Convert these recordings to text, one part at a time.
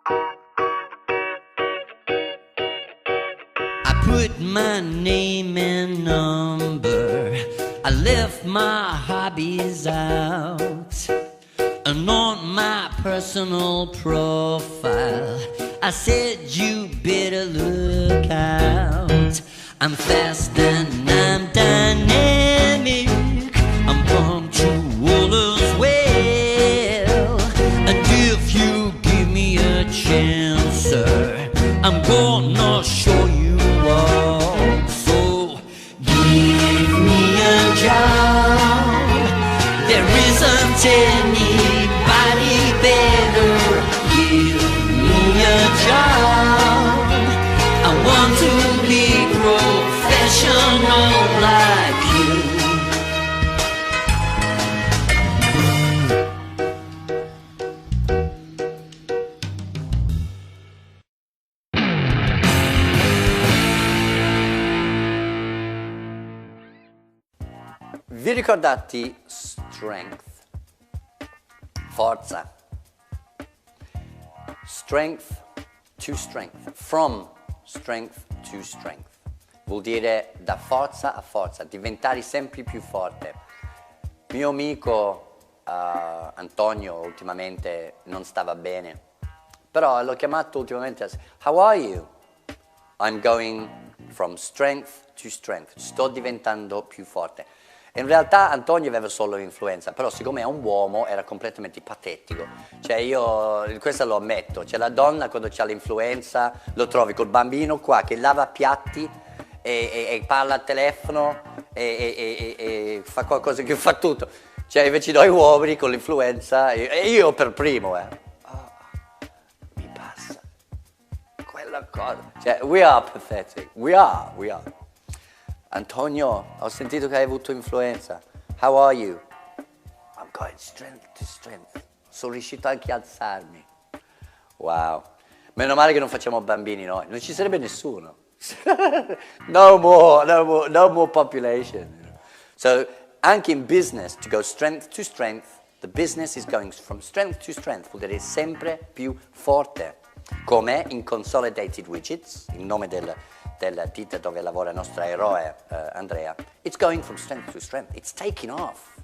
I put my name and number, I left my hobbies out, and on my personal profile I said you better look out. I'm fast and I'm dynamic, I'm punctual as well, and if you give me a chance, sir, I'm gonna show you all. So give me a job, there isn't anybody better. Give me a job, I want to be professional like you. Vi ricordate strength? Forza. Strength to strength. From strength to strength. Vuol dire da forza a forza, diventare sempre più forte. Mio amico Antonio ultimamente non stava bene, però l'ho chiamato ultimamente e how are you? I'm going from strength to strength. Sto diventando più forte. In realtà Antonio aveva solo l'influenza, però siccome è un uomo era completamente patetico. Cioè io, questo lo ammetto, cioè la donna quando c'ha l'influenza lo trovi col bambino qua che lava piatti e parla al telefono e fa qualcosa che fa tutto. Cioè invece noi uomini con l'influenza, e io per primo, mi passa quella cosa. Cioè we are pathetic, we are. Antonio, ho sentito che hai avuto influenza. How are you? I'm going strength to strength. Sono riuscito anche a alzarmi. Wow. Meno male che non facciamo bambini noi. Non ci sarebbe nessuno. No more population. So, anche in business, to go strength to strength, the business is going from strength to strength, vuol dire sempre più forte. Come in Consolidated Widgets, il nome della ditta dove lavora il nostro eroe Andrea, it's going from strength to strength, it's taking off.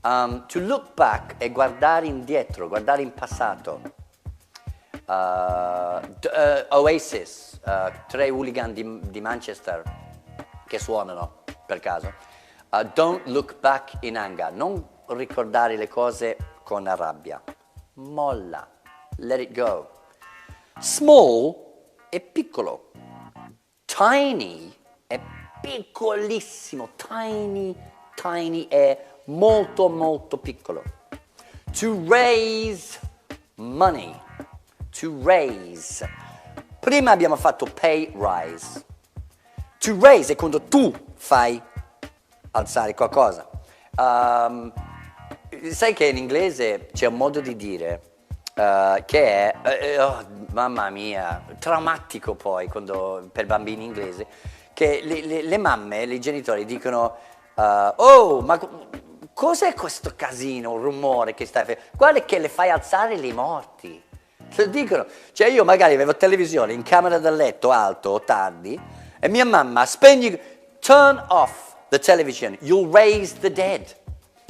To look back è guardare indietro, guardare in passato. Oasis, 3 hooligan di Manchester che suonano per caso. Don't look back in anger, non ricordare le cose con la rabbia. Molla, let it go. Small è piccolo. Tiny è piccolissimo, tiny è molto molto piccolo. To raise money, to raise. Prima abbiamo fatto pay rise. To raise è quando tu fai alzare qualcosa. Sai che in inglese c'è un modo di dire che è, mamma mia, traumatico poi per bambini inglesi, che le mamme, i genitori dicono, oh, ma cos'è questo casino, un rumore che stai facendo? Guarda che le fai alzare i morti. Te lo dicono. Cioè io magari avevo televisione in camera da letto alto o tardi e mia mamma turn off the television, you'll raise the dead.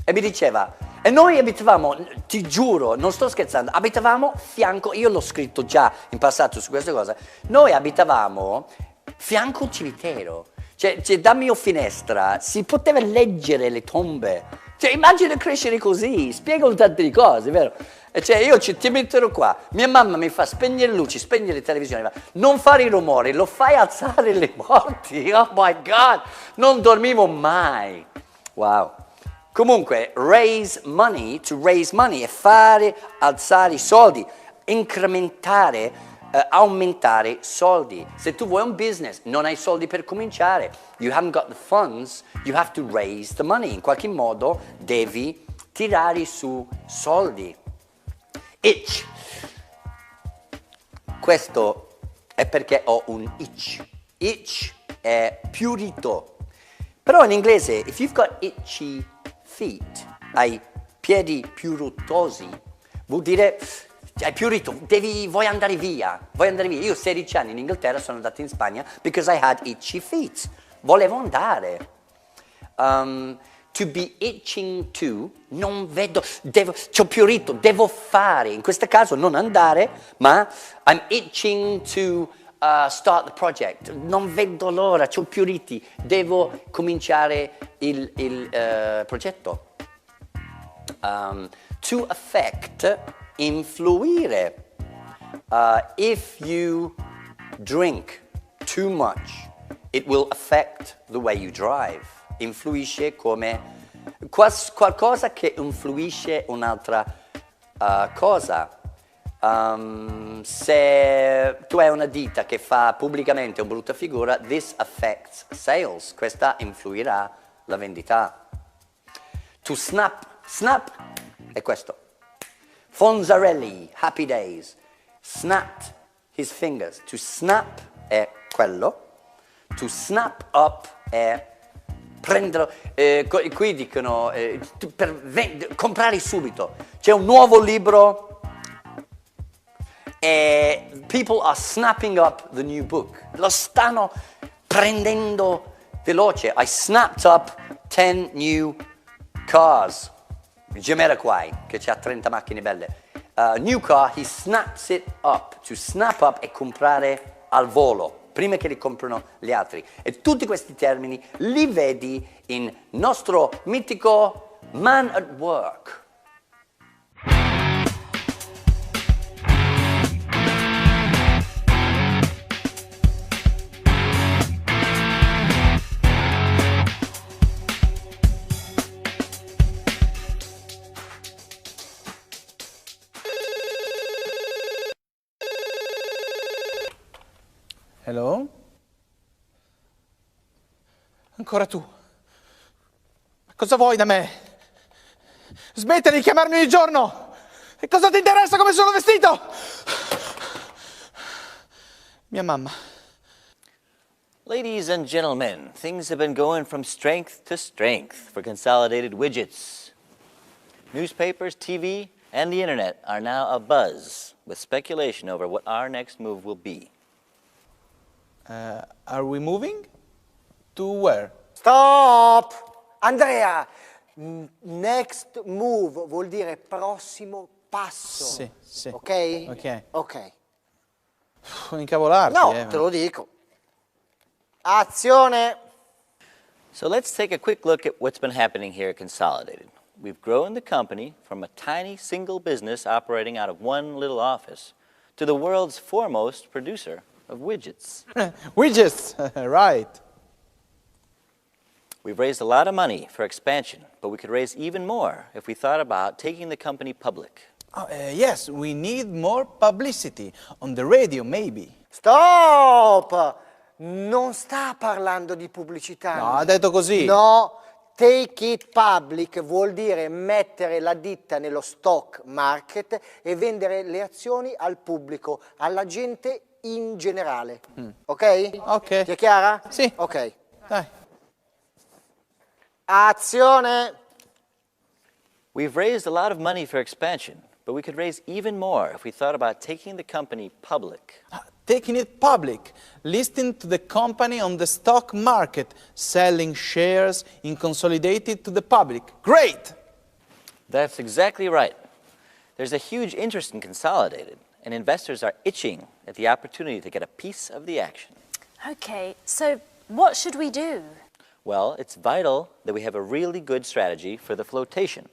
E mi diceva, e noi abitavamo, ti giuro, non sto scherzando, abitavamo fianco, io l'ho scritto già in passato su questa cosa, noi abitavamo fianco al cimitero, cioè da mia finestra si poteva leggere le tombe, cioè immagina crescere così, spiegano tante cose, vero? E cioè io ti metterò qua, mia mamma mi fa spegnere le luci, spegnere le televisioni, non fare i rumori, lo fai alzare le morti, oh my God, non dormivo mai, wow. Comunque, raise money, to raise money è fare alzare i soldi, incrementare, aumentare soldi. Se tu vuoi un business, non hai soldi per cominciare, you haven't got the funds, you have to raise the money. In qualche modo devi tirare su soldi. Itch. Questo è perché ho un itch. Itch è piurito. Però in inglese, if you've got itchy feet, hai piedi più ruttosi, vuol dire Hai più rito, vuoi andare via, Io 16 anni in Inghilterra sono andato in Spagna because I had itchy feet. Volevo andare. To be itching to, non vedo, c'ho più rito, devo fare. In questo caso non andare, ma I'm itching to start the project. Non vedo l'ora, c'ho più riti, devo cominciare il progetto. To affect, influire. If you drink too much, it will affect the way you drive. Influisce come qualcosa che influisce un'altra cosa. Se tu hai una ditta che fa pubblicamente una brutta figura, this affects sales. Questa influirà la vendita. To snap è questo. Fonzarelli, Happy Days, snapped his fingers. To snap è quello. To snap up è prenderlo. Qui dicono comprare subito. C'è un nuovo libro e people are snapping up the new book. Lo stanno prendendo veloce. I snapped up 10 new cars. Jamiroquai, che ha 30 macchine belle. New car, he snaps it up. To snap up è comprare al volo, prima che li comprano gli altri. E tutti questi termini li vedi in nostro mitico Man at Work. Hello? Ancora tu? Ma cosa vuoi da me? Smettila di chiamarmi ogni giorno! E cosa ti interessa come sono vestito? Mia mamma. Ladies and gentlemen, things have been going from strength to strength for Consolidated Widgets. Newspapers, TV, and the internet are now abuzz with speculation over what our next move will be. Are we moving? To where? Stop! Andrea, next move vuol dire prossimo passo. Sì. Ok? Ok. Non incavolarti, No, te lo dico. Azione! So let's take a quick look at what's been happening here at Consolidated. We've grown the company from a tiny single business operating out of one little office to the world's foremost producer of widgets. Widgets, right. We've raised a lot of money for expansion, but we could raise even more if we thought about taking the company public. Yes, we need more publicity. On the radio, maybe. Stop! Non sta parlando di pubblicità. No, ha detto così. No, take it public vuol dire mettere la ditta nello stock market e vendere le azioni al pubblico, alla gente in generale. Ok? Ok. Ti è chiara? Sì. Ok. Dai. Azione! We've raised a lot of money for expansion, but we could raise even more if we thought about taking the company public. Taking it public, listing to the company on the stock market, selling shares in Consolidated to the public. Great! That's exactly right. There's a huge interest in Consolidated, and investors are itching at the opportunity to get a piece of the action. Okay, so what should we do? Well, it's vital that we have a really good strategy for the floatation.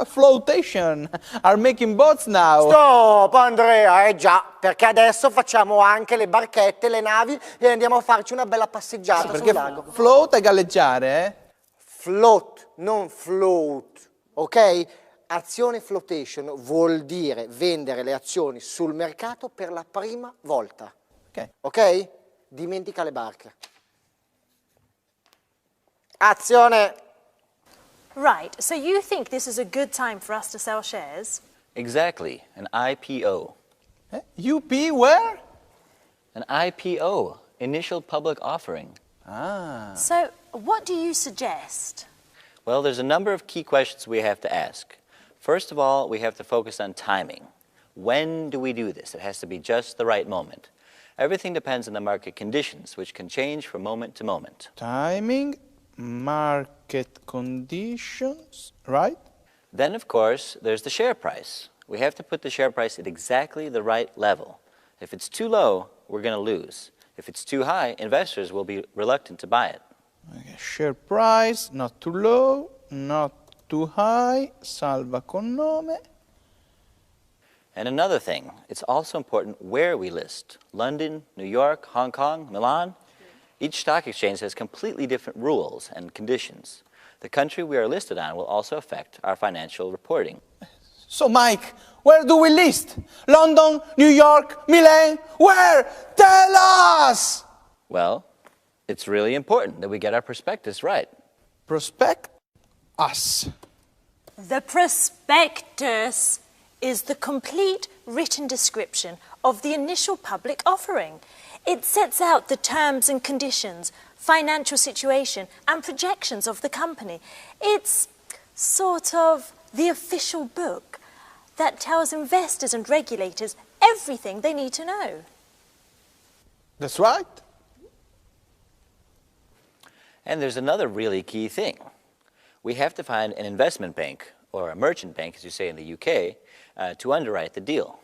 Floatation! Are making boats now. Stop, Andrea! Già, perché adesso facciamo anche le barchette, le navi e andiamo a farci una bella passeggiata sul lago. Float è galleggiare, eh? Float, non float, ok? Azione flotation vuol dire vendere le azioni sul mercato per la prima volta. Ok. Ok? Dimentica le barche. Azione! Right, so you think this is a good time for us to sell shares? Exactly, an IPO. UP where? An IPO, initial public offering. So what do you suggest? Well, there's a number of key questions we have to ask. First of all, we have to focus on timing. When do we do this? It has to be just the right moment. Everything depends on the market conditions, which can change from moment to moment. Timing, market conditions, right? Then, of course, there's the share price. We have to put the share price at exactly the right level. If it's too low, we're going to lose. If it's too high, investors will be reluctant to buy it. Okay, share price, not too low, not too high, salva con nome. And another thing, it's also important where we list. London, New York, Hong Kong, Milan. Each stock exchange has completely different rules and conditions. The country we are listed on will also affect our financial reporting. So, Mike, where do we list? London, New York, Milan? Where? Tell us! Well, it's really important that we get our prospectus right. Prospect us. The prospectus is the complete written description of the initial public offering. It sets out the terms and conditions, financial situation, and projections of the company. It's sort of the official book that tells investors and regulators everything they need to know. That's right. And there's another really key thing. We have to find an investment bank, or a merchant bank, as you say in the UK, to underwrite the deal.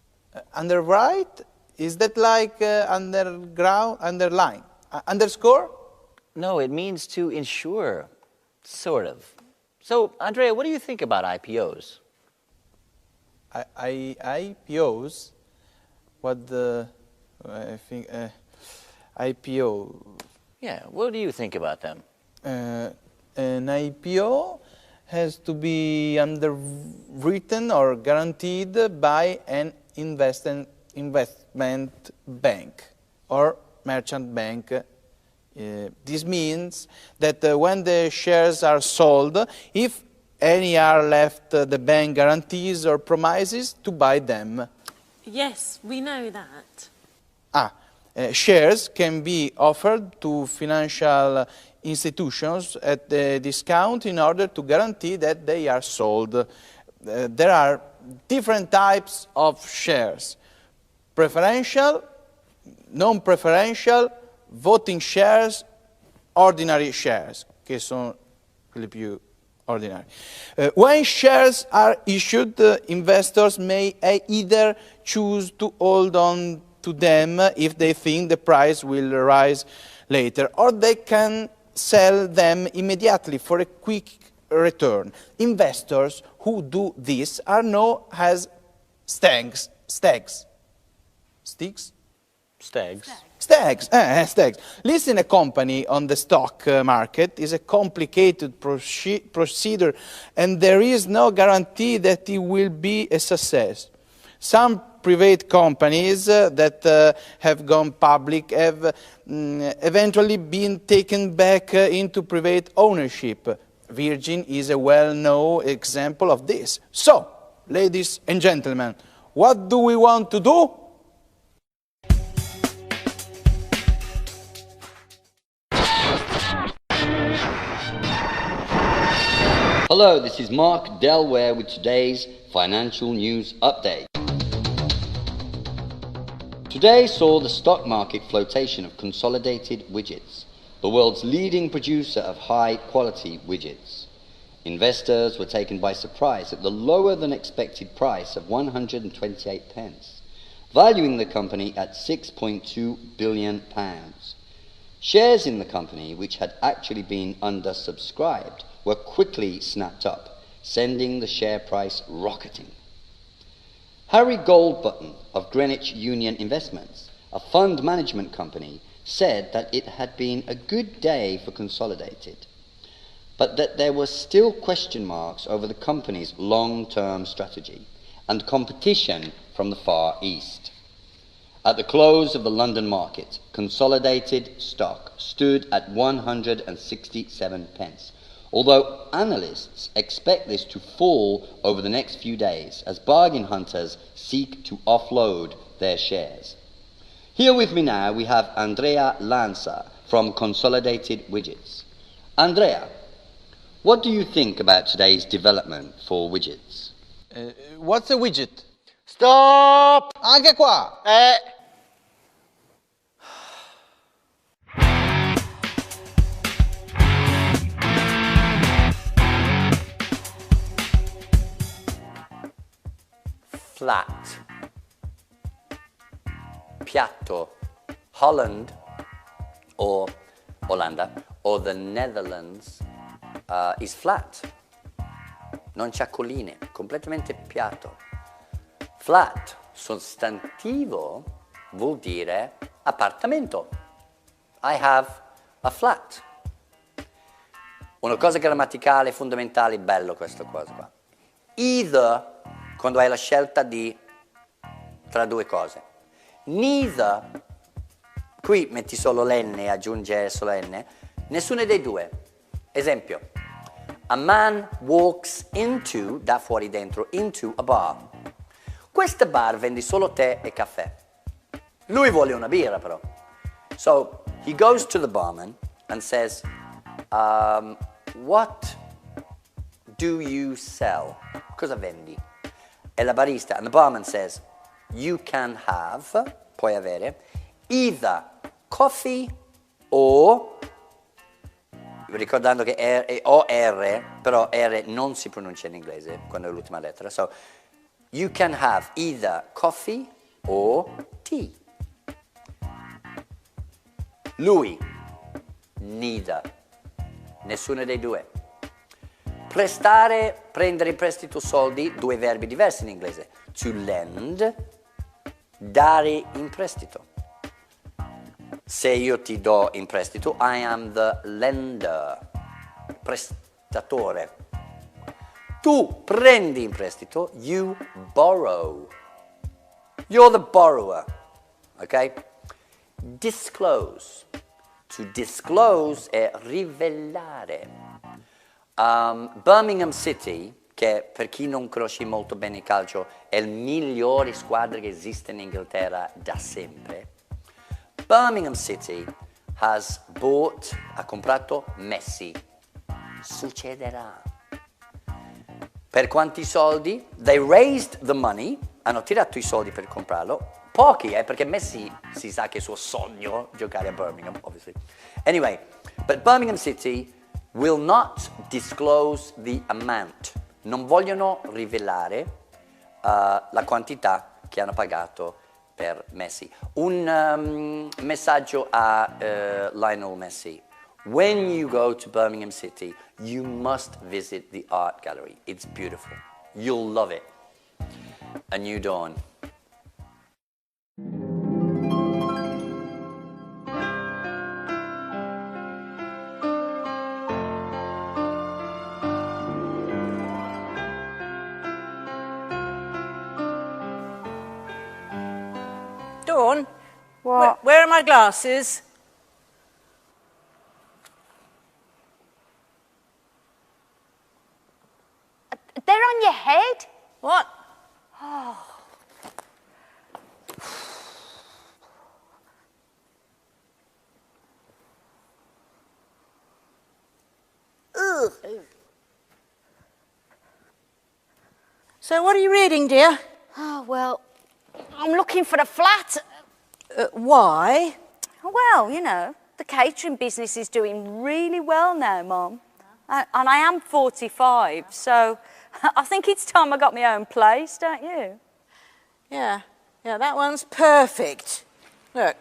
Underwrite? Is that like underground, underline, underscore? No, it means to insure, sort of. So, Andrea, what do you think about IPOs? IPOs? What the, I think, IPO. Yeah, what do you think about them? An IPO has to be underwritten or guaranteed by an investment bank or merchant bank. This means that when the shares are sold, if any are left, the bank guarantees or promises to buy them. Yes, we know that. Shares can be offered to financial institutions at a discount in order to guarantee that they are sold. There are different types of shares: preferential, non-preferential, voting shares, ordinary shares, che sono quelli più ordinari. When shares are issued, investors may either choose to hold on to them if they think the price will rise later, or they can sell them immediately for a quick return. Investors who do this are known as stags. Stags. Sticks? Stags. Stags. Listing a company on the stock market is a complicated procedure, and there is no guarantee that it will be a success. Some private companies that have gone public have eventually been taken back into private ownership. Virgin is a well-known example of this. So, ladies and gentlemen, what do we want to do? Hello, this is Mark Delware with today's financial news update. Today saw the stock market flotation of Consolidated Widgets, the world's leading producer of high-quality widgets. Investors were taken by surprise at the lower than expected price of 128 pence, valuing the company at £6.2 billion. Shares in the company, which had actually been undersubscribed, were quickly snapped up, sending the share price rocketing. Harry Goldbutton of Greenwich Union Investments, a fund management company, said that it had been a good day for Consolidated, but that there were still question marks over the company's long-term strategy and competition from the Far East. At the close of the London market, Consolidated stock stood at 167 pence, although analysts expect this to fall over the next few days as bargain hunters seek to offload their shares. Here with me now we have Andrea Lanza from Consolidated Widgets. Andrea, what do you think about today's development for widgets? What's a widget? Stop! Anche qua. Flat. Piatto. Holland or Olanda or the Netherlands is flat. Non c'ha colline, completamente piatto. Flat, sostantivo, vuol dire appartamento. I have a flat. Una cosa grammaticale fondamentale, bello questo qua. Either, quando hai la scelta tra due cose. Neither, qui metti solo l'N, aggiunge solo N, nessuno dei due. Esempio, a man walks into, da fuori dentro, into a bar. Questo bar vende solo tè e caffè. Lui vuole una birra però. So, he goes to the barman and says, what do you sell? Cosa vendi? E la barista, and the barman says, you can have, puoi avere, either coffee or, ricordando che R, però R non si pronuncia in inglese quando è l'ultima lettera, so you can have either coffee or tea. Lui, neither, nessuno dei due. Prestare, prendere in prestito soldi, due verbi diversi in inglese. To lend, dare in prestito. Se io ti do in prestito, I am the lender, prestatore. Tu prendi in prestito, you borrow. You're the borrower, ok? Disclose. To disclose è rivelare. Birmingham City, che per chi non conosce molto bene il calcio, è la migliore squadra che esiste in Inghilterra da sempre. Birmingham City ha comprato Messi. Succederà. Per quanti soldi? They raised the money, hanno tirato i soldi per comprarlo. Pochi, perché Messi si sa che è il suo sogno giocare a Birmingham, obviously. Anyway, but Birmingham City will not disclose the amount. Non vogliono rivelare la quantità che hanno pagato per Messi. Un messaggio a Lionel Messi. When you go to Birmingham City, you must visit the art gallery. It's beautiful. You'll love it. A New Dawn. Dawn? What? Where are my glasses? They're on your head? What? Ugh. So what are you reading, dear? Oh, well, I'm looking for a flat. Why? Well, you know, the catering business is doing really well now, Mum. And I am 45, so I think it's time I got my own place, don't you? Yeah, that one's perfect. Look.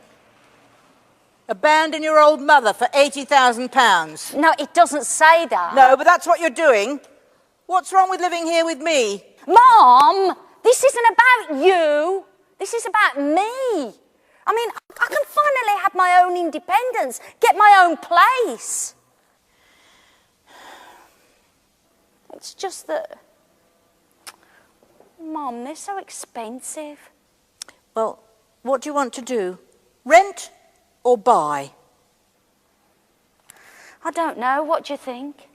Abandon your old mother for £80,000. No, it doesn't say that. No, but that's what you're doing. What's wrong with living here with me? Mom, this isn't about you. This is about me. I mean, I can finally have my own independence, get my own place. It's just that, Mom, they're so expensive. Well, what do you want to do? Rent or buy? I don't know. What do you think?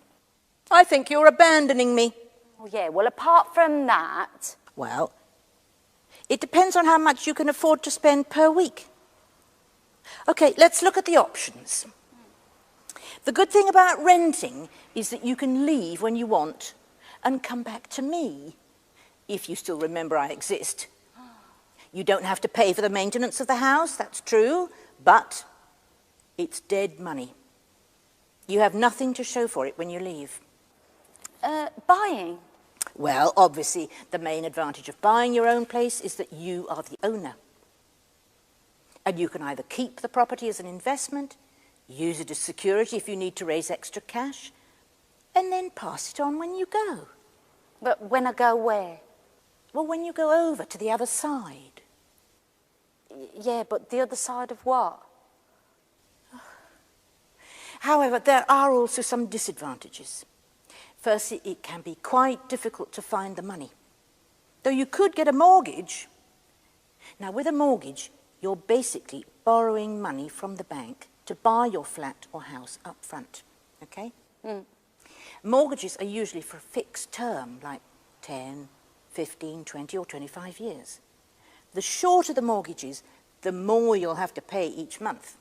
I think you're abandoning me. Oh, yeah, well, apart from that... Well, it depends on how much you can afford to spend per week. OK, let's look at the options. The good thing about renting is that you can leave when you want and come back to me, if you still remember I exist. You don't have to pay for the maintenance of the house, that's true, but it's dead money. You have nothing to show for it when you leave. Buying? Well, obviously, the main advantage of buying your own place is that you are the owner. And you can either keep the property as an investment, use it as security if you need to raise extra cash, and then pass it on when you go. But when I go where? Well, when you go over to the other side. Yeah, but the other side of what? However, there are also some disadvantages. Firstly, it can be quite difficult to find the money. Though you could get a mortgage. Now, with a mortgage, you're basically borrowing money from the bank to buy your flat or house up front, okay? Mortgages are usually for a fixed term, like 10, 15, 20 or 25 years. The shorter the mortgage is, the more you'll have to pay each month.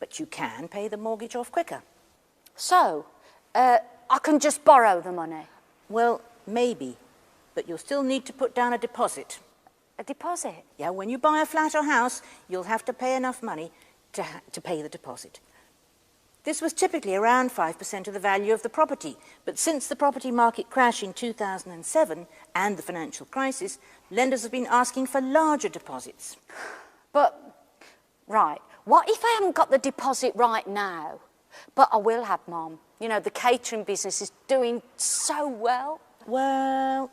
But you can pay the mortgage off quicker. So, I can just borrow the money? Well, maybe, but you'll still need to put down a deposit. A deposit? Yeah, when you buy a flat or house, you'll have to pay enough money to pay the deposit. This was typically around 5% of the value of the property, but since the property market crash in 2007 and the financial crisis, lenders have been asking for larger deposits. But, right, what if I haven't got the deposit right now? But I will have, Mum. You know, the catering business is doing so well. Well,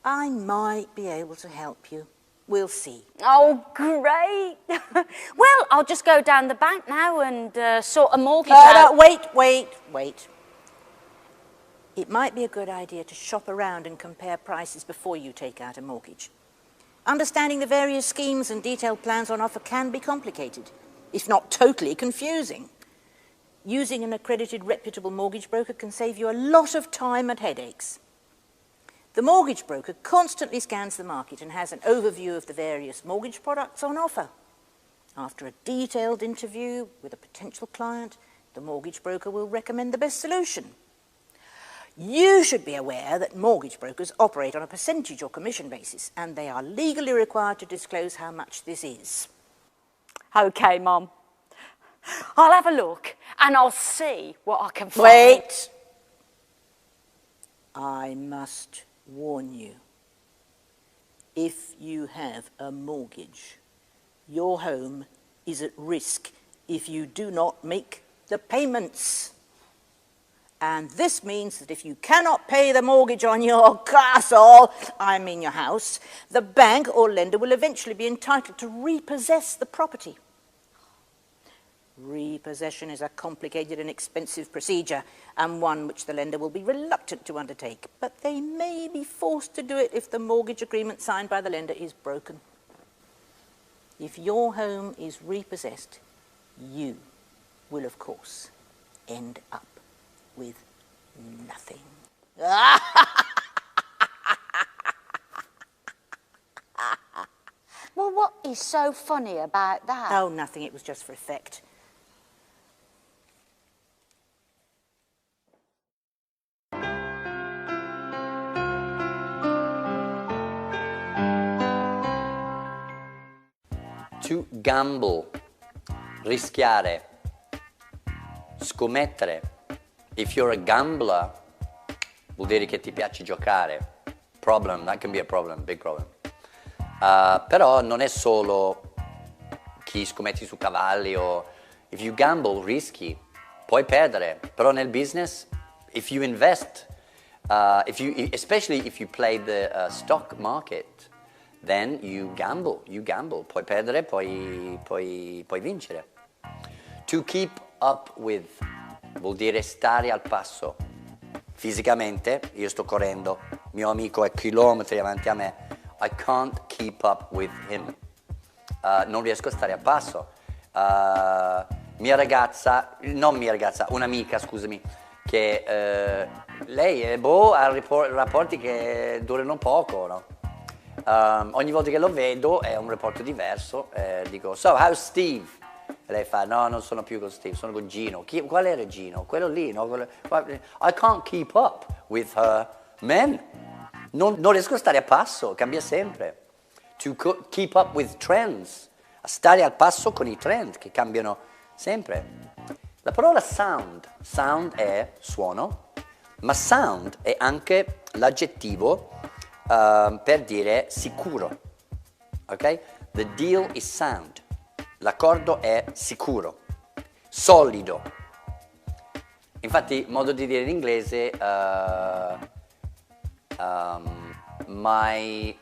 I might be able to help you. We'll see. Oh, great. Well, I'll just go down the bank now and sort a mortgage out. Wait. It might be a good idea to shop around and compare prices before you take out a mortgage. Understanding the various schemes and detailed plans on offer can be complicated, if not totally confusing. Using an accredited, reputable mortgage broker can save you a lot of time and headaches. The mortgage broker constantly scans the market and has an overview of the various mortgage products on offer. After a detailed interview with a potential client, the mortgage broker will recommend the best solution. You should be aware that mortgage brokers operate on a percentage or commission basis, and they are legally required to disclose how much this is. OK, Mum. I'll have a look and I'll see what I can find. Wait! I must warn you. If you have a mortgage, your home is at risk if you do not make the payments. And this means that if you cannot pay the mortgage on your castle, I mean your house, the bank or lender will eventually be entitled to repossess the property. Repossession is a complicated and expensive procedure, and one which the lender will be reluctant to undertake, but they may be forced to do it if the mortgage agreement signed by the lender is broken. If your home is repossessed, you will, of course, end up with nothing. Well, what is so funny about that? Oh, nothing. It was just for effect. To gamble, rischiare, scommettere. If you're a gambler, vuol dire che ti piace giocare. Problem, that can be a problem, big problem. Però non è solo chi scommetti su cavalli o... If you gamble, rischi, puoi perdere. Però nel business, if you invest, especially if you play the stock market, then you gamble, puoi perdere, puoi vincere. To keep up with vuol dire stare al passo. Fisicamente, io sto correndo, mio amico è chilometri avanti a me, I can't keep up with him. Non riesco a stare al passo. Un'amica, scusami, che lei ha rapporti che durano poco, no? Ogni volta che lo vedo è un rapporto diverso, dico, so, how's Steve? E lei fa, no, non sono più con Steve, sono con Gino. Qual era Gino? Quello lì, no? I can't keep up with her men. Non riesco a stare a passo, cambia sempre. to keep up with trends, a stare al passo con i trend che cambiano sempre. La parola sound è suono, ma sound è anche l'aggettivo per dire sicuro, ok? The deal is sound, l'accordo è sicuro, solido. Infatti, modo di dire in inglese, my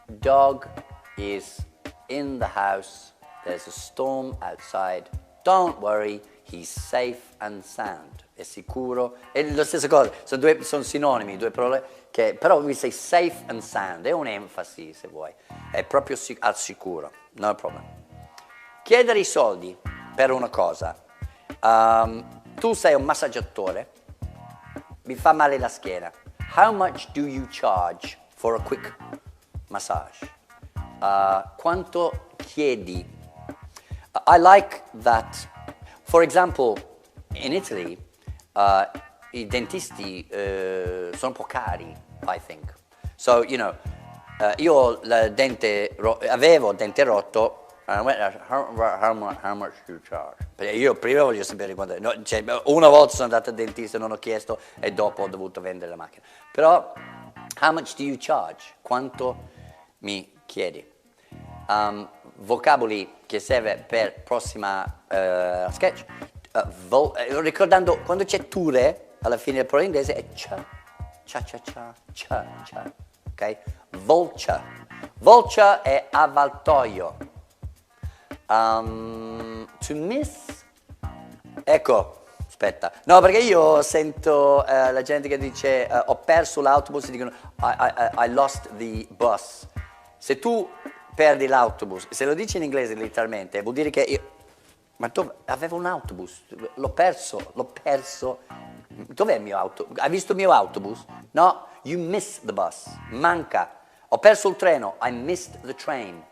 dog is in the house, there's a storm outside, don't worry, he's safe and sound. È sicuro, è la stessa cosa, sono sinonimi, due parole, che però we say safe and sound, è un'enfasi se vuoi, è proprio al sicuro, no problem. Chiedere i soldi per una cosa, tu sei un massaggiatore, mi fa male la schiena, how much do you charge for a quick massage? Quanto chiedi? I like that, for example, in Italy, i dentisti sono un po' cari, I think. So, you know, io avevo il dente rotto, and I went, how much do you charge? Perché io prima voglio sapere quanto, no, cioè, una volta sono andato al dentista, non ho chiesto e dopo ho dovuto vendere la macchina. Però, how much do you charge? Quanto mi chiedi? Vocaboli che serve per prossima sketch. Ricordando, quando c'è ture, alla fine del parola inglese è cha, ok? Vulture. Vulture è avvaltoio. To miss, ecco, aspetta, no, perché io sento la gente che dice ho perso l'autobus e dicono I lost the bus. Se tu perdi l'autobus, se lo dici in inglese letteralmente, vuol dire che io, ma avevo un autobus, l'ho perso. Dov'è il mio autobus? Hai visto il mio autobus? No, you missed the bus, manca. Ho perso il treno, I missed the train.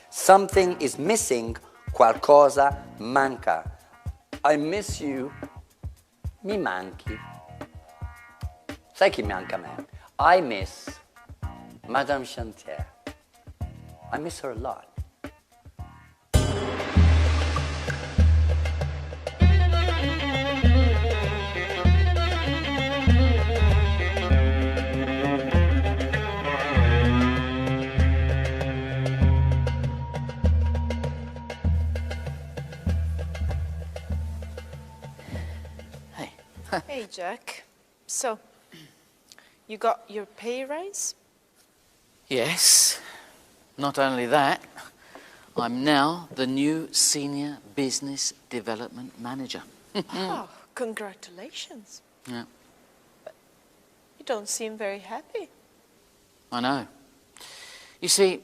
Something is missing, qualcosa manca. I miss you, mi manchi. Sai chi manca a me? I miss Madame Chantier. I miss her a lot. Hey, Jack. So, you got your pay raise? Yes. Not only that, I'm now the new Senior Business Development Manager. Oh, congratulations. Yeah, You don't seem very happy. I know. You see,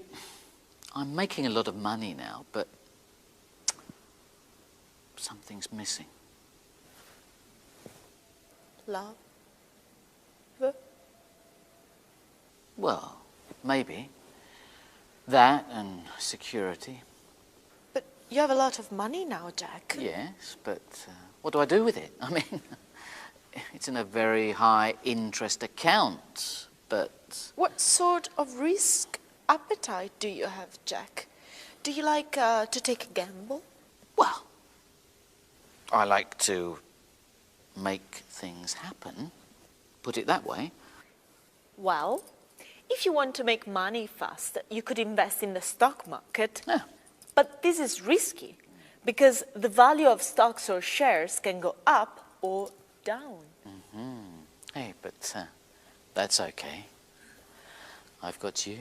I'm making a lot of money now, but something's missing. Love? Well, maybe. That and security. But you have a lot of money now, Jack. Yes, but what do I do with it? I mean, it's in a very high interest account, but... What sort of risk appetite do you have, Jack? Do you like to take a gamble? Well, I like to make things happen, put it that way. Well, if you want to make money fast, you could invest in the stock market. Yeah. But this is risky because the value of stocks or shares can go up or down. Mm-hmm. Hey, but that's okay. I've got you.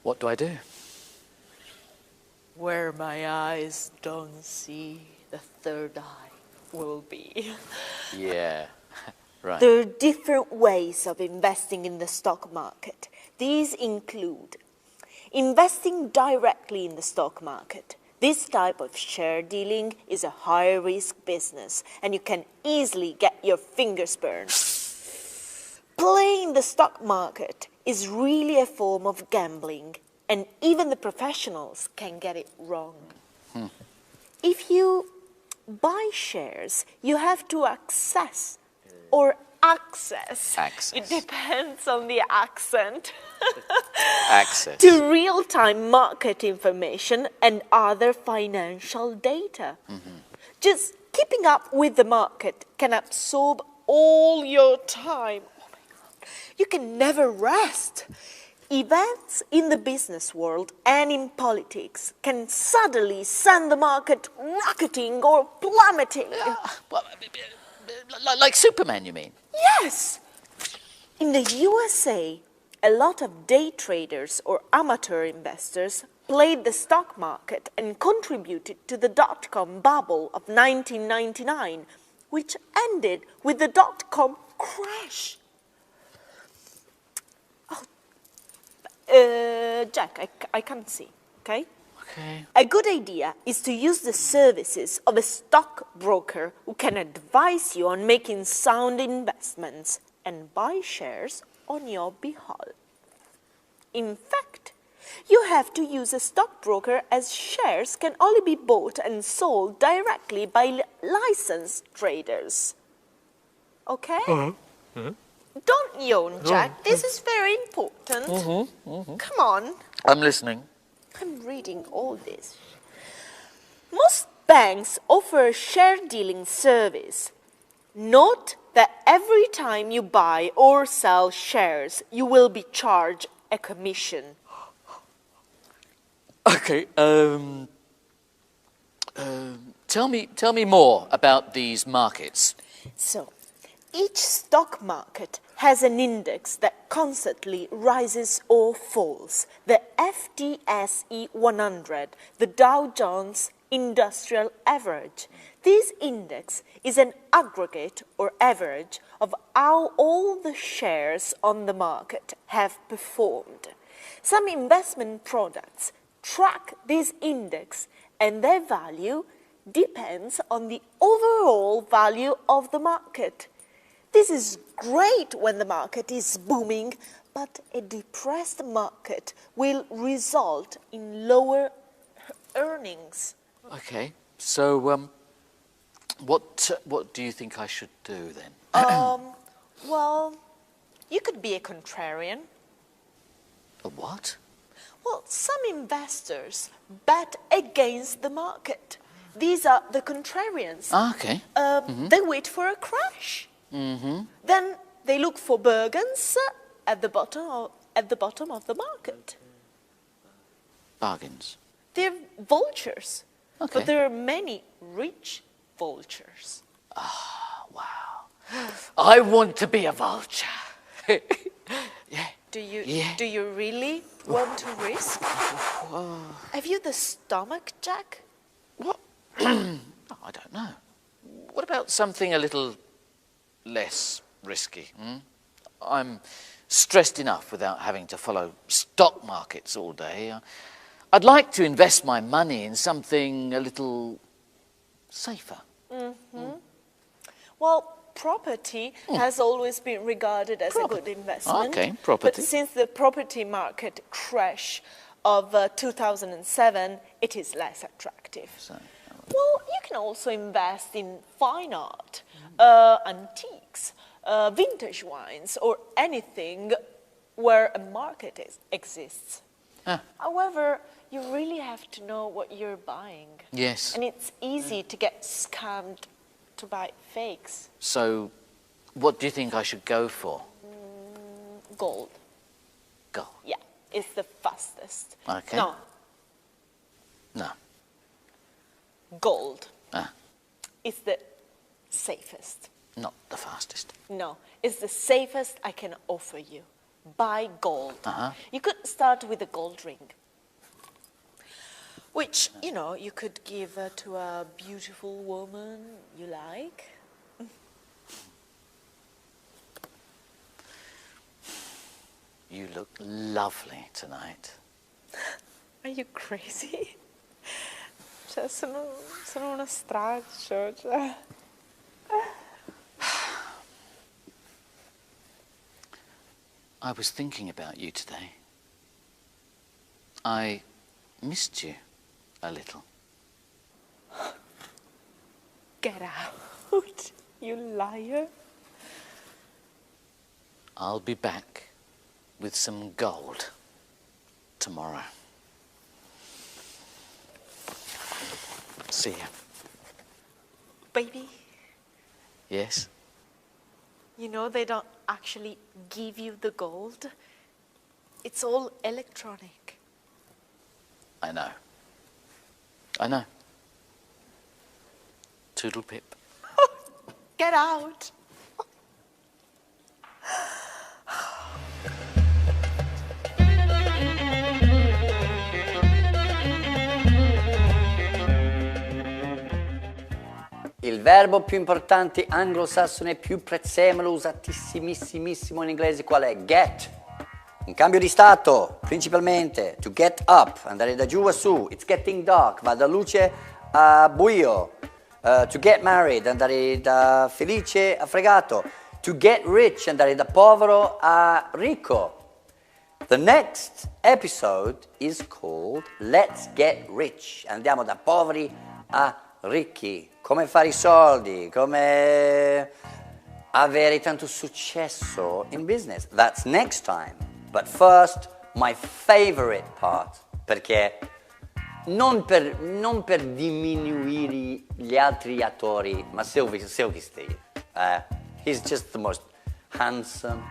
What do I do? Where my eyes don't see, the third eye will be. Yeah, right. There are different ways of investing in the stock market. These include investing directly in the stock market. This type of share dealing is a high-risk business, and you can easily get your fingers burned. Playing the stock market is really a form of gambling, and even the professionals can get it wrong. If you buy shares, you have to access or access. Access. It depends on the accent. Access. To real-time market information and other financial data. Just keeping up with the market can absorb all your time. Oh my God. You can never rest. Events in the business world and in politics can suddenly send the market rocketing or plummeting. Well, like Superman, you mean? Yes! In the USA, a lot of day traders or amateur investors played the stock market and contributed to the dot-com bubble of 1999, which ended with the dot-com crash. Jack, I can't see, okay? Okay. A good idea is to use the services of a stockbroker who can advise you on making sound investments and buy shares on your behalf. In fact, you have to use a stockbroker as shares can only be bought and sold directly by licensed traders. Okay? Don't yawn, Jack. This is very important. Come on. I'm listening. I'm reading all this. Most banks offer a share dealing service. Note that every time you buy or sell shares, you will be charged a commission. Okay. Tell me more about these markets. So, each stock market has an index that constantly rises or falls. The FTSE 100, the Dow Jones Industrial Average. This index is an aggregate or average of how all the shares on the market have performed. Some investment products track this index and their value depends on the overall value of the market. This is great when the market is booming, but a depressed market will result in lower earnings. Okay. So, what do you think I should do then? Well, you could be a contrarian. A what? Well, some investors bet against the market. These are the contrarians. Okay. They wait for a crash. Then they look for bargains at the bottom of the market. Bargains. They're vultures. Okay. But there are many rich vultures. Wow. I want to be a vulture. Yeah. Do you Yeah. really want to risk? Have you the stomach, Jack? What? Oh, I don't know. What about something a little less risky? I'm stressed enough without having to follow stock markets all day. I'd like to invest my money in something a little safer. Well, property has always been regarded as a good investment. Okay, property. But since the property market crash of 2007, it is less attractive. Well, you can also invest in fine art, antiques, vintage wines, or anything where a market exists. However, you really have to know what you're buying. Yes. And it's easy to get scammed to buy fakes. So, what do you think I should go for? Gold. Gold. Yeah, it's the fastest. Okay. No, No. gold. Ah, It's the safest. not the fastest. No, it's the safest I can offer you. Buy gold. You could start with a gold ring, which, you could give to a beautiful woman you like. You look lovely tonight. Are you crazy? Cioè, sono uno straccio, cioè. I was thinking about you today. I missed you a little. Get out, you liar. I'll be back with some gold tomorrow. See ya. Baby, Yes? you know they don't actually give you the gold. It's all electronic. I know. I know. Toodle pip. Get out. Il verbo più importante anglosassone, più prezzemolo, usatissimissimo in inglese, qual è? Get. Un cambio di stato, principalmente. To get up, andare da giù a su. It's getting dark, va da luce a buio. To get married, andare da felice a fregato. To get rich, andare da povero a ricco. The next episode is called Let's Get Rich. Andiamo da poveri a ricchi. Come fare i soldi, come avere tanto successo in business. That's next time. But first, my favorite part, perché non per diminuire gli altri attori, ma Silky Steve. He's just the most handsome,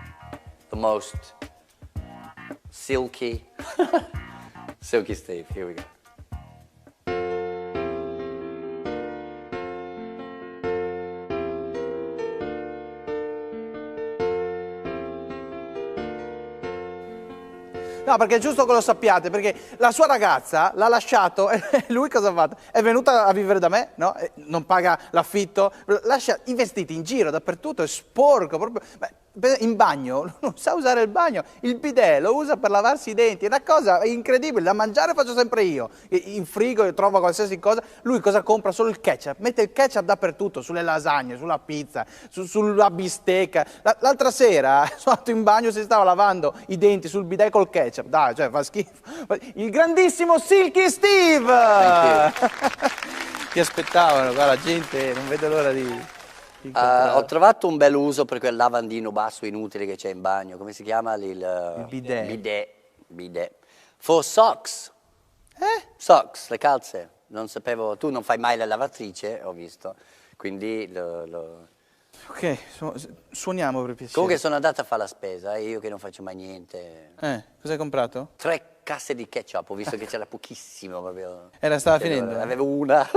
the most silky. Silky Steve, here we go. No, perché è giusto che lo sappiate, perché la sua ragazza l'ha lasciato e lui cosa ha fatto? È venuta a vivere da me, no? Non paga l'affitto, lascia i vestiti in giro dappertutto, è sporco, proprio. In bagno, non sa usare il bagno, il bidet lo usa per lavarsi i denti, è una cosa incredibile, da mangiare faccio sempre io, in frigo trovo qualsiasi cosa, lui cosa compra? Solo il ketchup, mette il ketchup dappertutto, sulle lasagne, sulla pizza, sulla bistecca. L'altra sera sono andato in bagno, si stava lavando i denti sul bidet col ketchup, dai, cioè fa schifo. Il grandissimo Silky Steve! Ti aspettavano qua, la gente non vede l'ora di... Ho trovato un bel uso per quel lavandino basso inutile che c'è in bagno. Come si chiama? Il bidet. Bidet. For socks. Socks, le calze. Non sapevo, tu non fai mai la lavatrice, ho visto. Quindi Ok, suoniamo per piacere. Comunque sono andata a fare la spesa, io che non faccio mai niente. Cosa hai comprato? 3 casse di ketchup, ho visto che c'era pochissimo proprio. Stava finendo? Avevo una.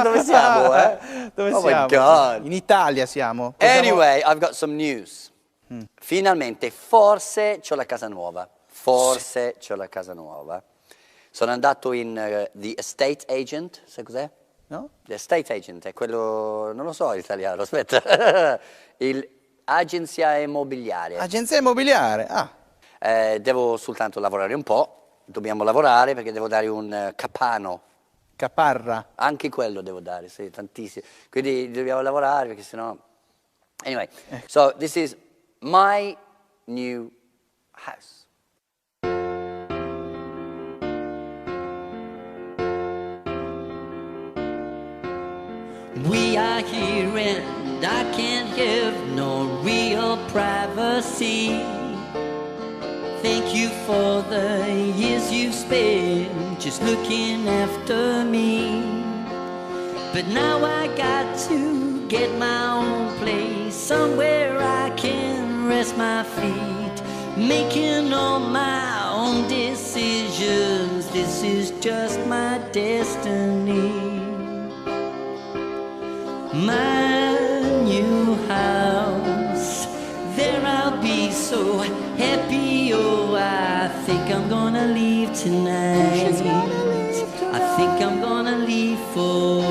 Dove siamo, Dove oh siamo? My God. In Italia siamo. Anyway, I've got some news. Finalmente, forse c'ho la casa nuova. Forse c'ho la casa nuova. Sono andato in The Estate Agent, sai cos'è? No? The Estate Agent è quello, non lo so l'italiano, aspetta. Agenzia immobiliare. Agenzia immobiliare, Devo soltanto lavorare un po', dobbiamo lavorare perché devo dare un capano. Caparra. Anche quello devo dare, sì, tantissimo. Quindi dobbiamo lavorare perché sennò... Anyway, so this is my new house. We are here and I can't have no real privacy. Thank you for the years you've spent just looking after me. But now I got to get my own place, somewhere I can rest my feet, making all my own decisions. This is just my destiny. My new house, there I'll be so happy. Oh, I think I'm gonna leave tonight. I think I'm gonna leave for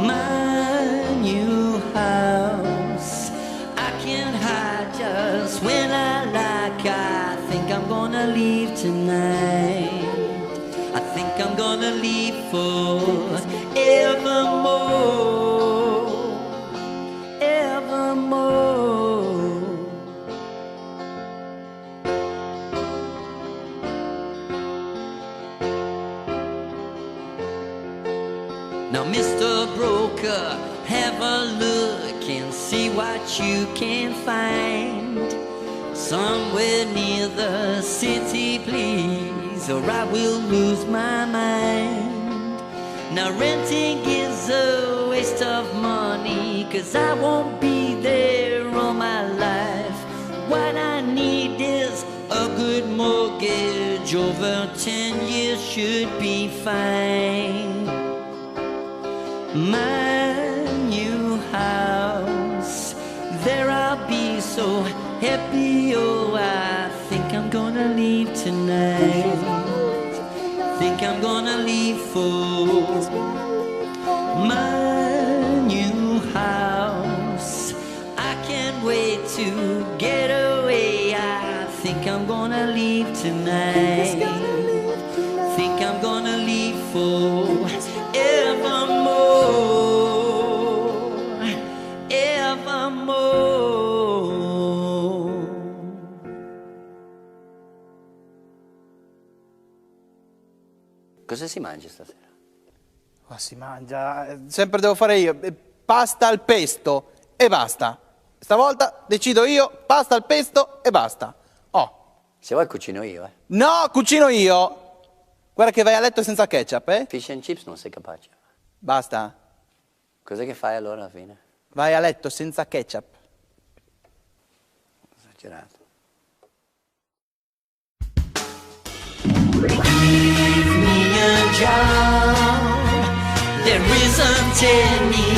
my new house. I can hide just when I like. I think I'm gonna leave tonight. I think I'm gonna leave for evermore, evermore. Now, Mr. Broker, have a look and see see what you can find somewhere near the city, please, or I will lose my mind. Now renting is a waste of money, 'cause I won't be there all my life. What I need is a good mortgage, over 10 years should be fine. My new house, there I'll be so happy, oh, I think I'm gonna leave tonight. Think I'm gonna leave for my new house. I can't wait to get away. I think I'm gonna leave tonight. Think I'm gonna leave for evermore, evermore. Cosa si mangia stasera? Ma si mangia, sempre devo fare io, pasta al pesto e basta. Stavolta decido io, pasta al pesto e basta. Oh. Se vuoi cucino io, eh. No, cucino io. Guarda che vai a letto senza ketchup, eh? Fish and chips non sei capace. Basta. Cos'è che fai allora alla fine? Vai a letto senza ketchup. Esagerato. Give me a job, there isn't any